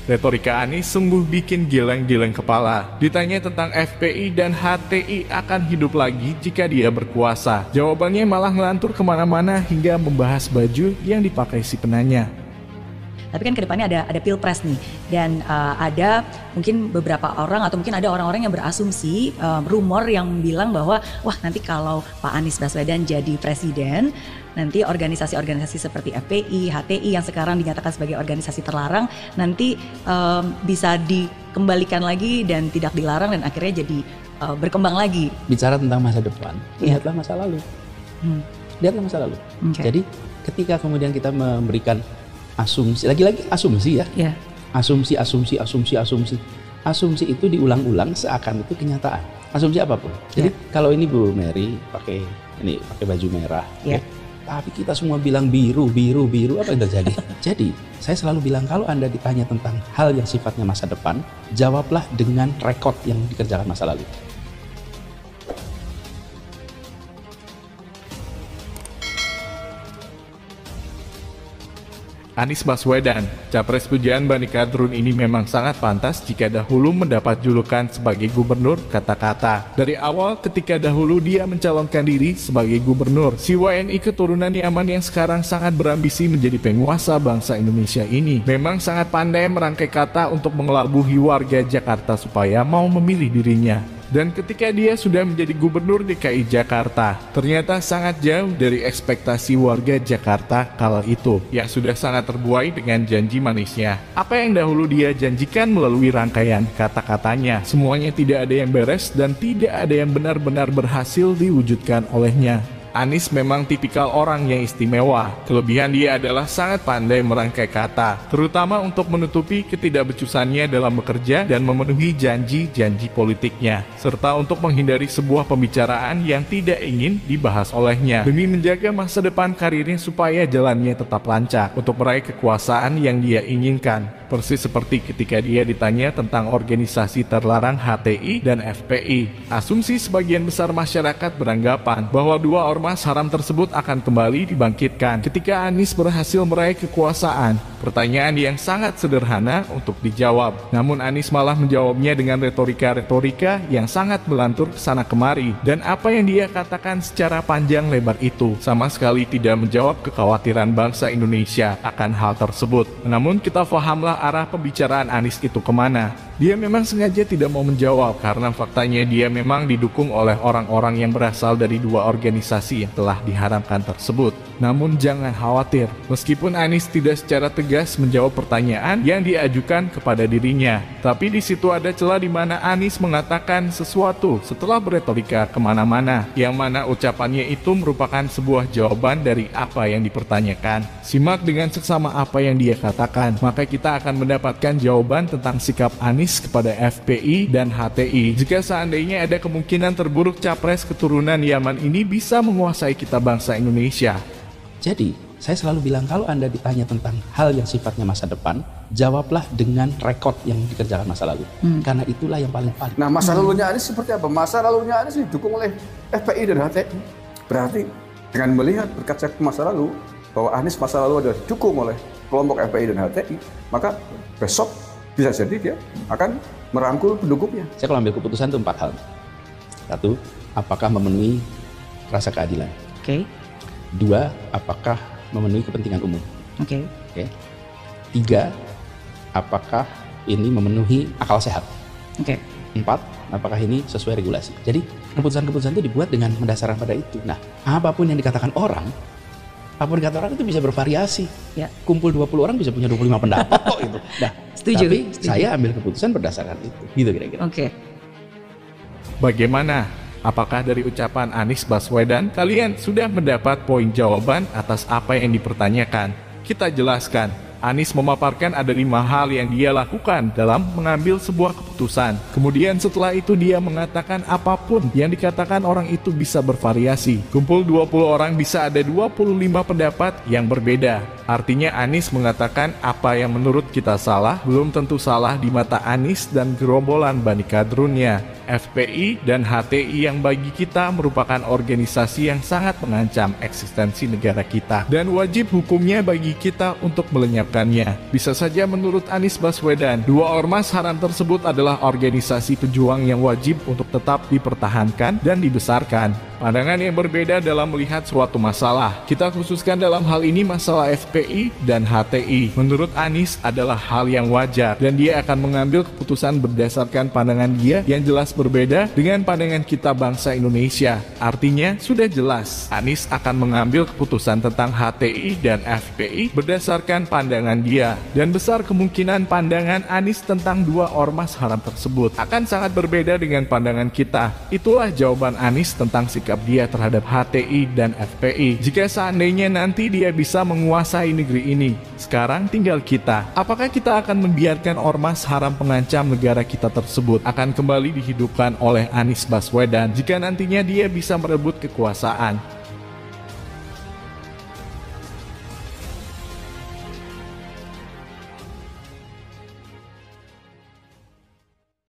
Retorika Anies sungguh bikin geleng-geleng kepala. Ditanya tentang FPI dan HTI akan hidup lagi jika dia berkuasa. Jawabannya malah ngelantur kemana-mana hingga membahas baju yang dipakai si penanya. Tapi kan kedepannya ada pilpres nih, dan ada mungkin beberapa orang atau mungkin ada orang-orang yang berasumsi, rumor yang bilang bahwa wah nanti kalau Pak Anies Baswedan jadi presiden, nanti organisasi-organisasi seperti FPI, HTI yang sekarang dinyatakan sebagai organisasi terlarang nanti bisa dikembalikan lagi dan tidak dilarang dan akhirnya jadi berkembang lagi. Bicara tentang masa depan, lihatlah masa lalu. Lihatlah masa lalu. Okay. Jadi ketika kemudian kita memberikan asumsi, lagi-lagi asumsi ya. Yeah. Asumsi itu diulang-ulang seakan itu kenyataan. Asumsi apapun. Jadi kalau ini Bu Mary pakai baju merah, tapi kita semua bilang biru, apa yang terjadi? Jadi saya selalu bilang kalau Anda ditanya tentang hal yang sifatnya masa depan, jawablah dengan rekod yang dikerjakan masa lalu. Anies Baswedan, capres pujaan Bani Kadrun ini memang sangat pantas jika dahulu mendapat julukan sebagai gubernur kata-kata. Dari awal ketika dahulu dia mencalonkan diri sebagai gubernur, si WNI keturunan Yaman yang sekarang sangat berambisi menjadi penguasa bangsa Indonesia ini memang sangat pandai merangkai kata untuk mengelabuhi warga Jakarta supaya mau memilih dirinya. Dan ketika dia sudah menjadi gubernur DKI Jakarta, ternyata sangat jauh dari ekspektasi warga Jakarta kala itu, yang sudah sangat terbuai dengan janji manisnya. Apa yang dahulu dia janjikan melalui rangkaian kata-katanya, semuanya tidak ada yang beres dan tidak ada yang benar-benar berhasil diwujudkan olehnya. Anies memang tipikal orang yang istimewa. Kelebihan dia adalah sangat pandai merangkai kata, terutama untuk menutupi ketidakbecusannya dalam bekerja dan memenuhi janji-janji politiknya, serta untuk menghindari sebuah pembicaraan yang tidak ingin dibahas olehnya, demi menjaga masa depan karirnya supaya jalannya tetap lancar untuk meraih kekuasaan yang dia inginkan. Persis seperti ketika dia ditanya tentang organisasi terlarang HTI dan FPI. Asumsi sebagian besar masyarakat beranggapan bahwa dua ormas haram tersebut akan kembali dibangkitkan ketika Anies berhasil meraih kekuasaan. Pertanyaan yang sangat sederhana untuk dijawab. Namun Anies malah menjawabnya dengan retorika-retorika yang sangat melantur kesana kemari. Dan apa yang dia katakan secara panjang lebar itu sama sekali tidak menjawab kekhawatiran bangsa Indonesia akan hal tersebut. Namun kita pahamlah arah pembicaraan Anies itu kemana. Dia memang sengaja tidak mau menjawab karena faktanya dia memang didukung oleh orang-orang yang berasal dari dua organisasi yang telah diharamkan tersebut. Namun jangan khawatir, meskipun Anies tidak secara tegas menjawab pertanyaan yang diajukan kepada dirinya, tapi di situ ada celah di mana Anies mengatakan sesuatu setelah beretorika kemana-mana, yang mana ucapannya itu merupakan sebuah jawaban dari apa yang dipertanyakan. Simak dengan seksama apa yang dia katakan, maka kita akan mendapatkan jawaban tentang sikap Anies kepada FPI dan HTI jika seandainya ada kemungkinan terburuk capres keturunan Yaman ini bisa menguasai kita bangsa Indonesia. Jadi, saya selalu bilang kalau Anda ditanya tentang hal yang sifatnya masa depan, jawablah dengan rekod yang dikerjakan masa lalu. Karena itulah yang paling valid. Nah, masa lalunya Anies seperti apa? Masa lalunya Anies didukung oleh FPI dan HTI. Berarti dengan melihat berkaca ke masa lalu bahwa Anies masa lalu adalah didukung oleh kelompok FPI dan HTI, maka besok bisa jadi dia akan merangkul pendukungnya. Saya kalau ambil keputusan itu 4 hal. 1, apakah memenuhi rasa keadilan? Oke. 2, apakah memenuhi kepentingan umum? Oke. 3, apakah ini memenuhi akal sehat? Oke. 4, apakah ini sesuai regulasi? Jadi keputusan-keputusan itu dibuat dengan mendasarkan pada itu. Nah, apapun yang dikatakan orang, itu bisa bervariasi. Ya. Kumpul 20 orang bisa punya 25 pendapat kok gitu. Nah, Setuju. saya ambil keputusan berdasarkan itu. Gitu kira-kira. Oke. Bagaimana? Apakah dari ucapan Anies Baswedan kalian sudah mendapat poin jawaban atas apa yang dipertanyakan? Kita jelaskan. Anies memaparkan ada 5 hal yang dia lakukan dalam mengambil sebuah keputusan. Kemudian setelah itu dia mengatakan apapun yang dikatakan orang itu bisa bervariasi. Kumpul 20 orang bisa ada 25 pendapat yang berbeda. Artinya Anies mengatakan apa yang menurut kita salah belum tentu salah di mata Anies dan gerombolan Bani Kadrunnya. FPI, dan HTI yang bagi kita merupakan organisasi yang sangat mengancam eksistensi negara kita dan wajib hukumnya bagi kita untuk melenyapkannya. Bisa saja menurut Anies Baswedan, dua ormas haram tersebut adalah organisasi pejuang yang wajib untuk tetap dipertahankan dan dibesarkan. Pandangan yang berbeda dalam melihat suatu masalah. Kita khususkan dalam hal ini masalah FPI dan HTI. Menurut Anies adalah hal yang wajar dan dia akan mengambil keputusan berdasarkan pandangan dia yang jelas berbeda dengan pandangan kita bangsa Indonesia. Artinya sudah jelas Anies akan mengambil keputusan tentang HTI dan FPI berdasarkan pandangan dia, dan besar kemungkinan pandangan Anies tentang dua ormas haram tersebut akan sangat berbeda dengan pandangan kita. Itulah jawaban Anies tentang sikap dia terhadap HTI dan FPI. Jika seandainya nanti dia bisa menguasai negeri ini, sekarang tinggal kita. Apakah kita akan membiarkan ormas haram pengancam negara kita tersebut akan kembali dihidupkan oleh Anies Baswedan jika nantinya dia bisa merebut kekuasaan?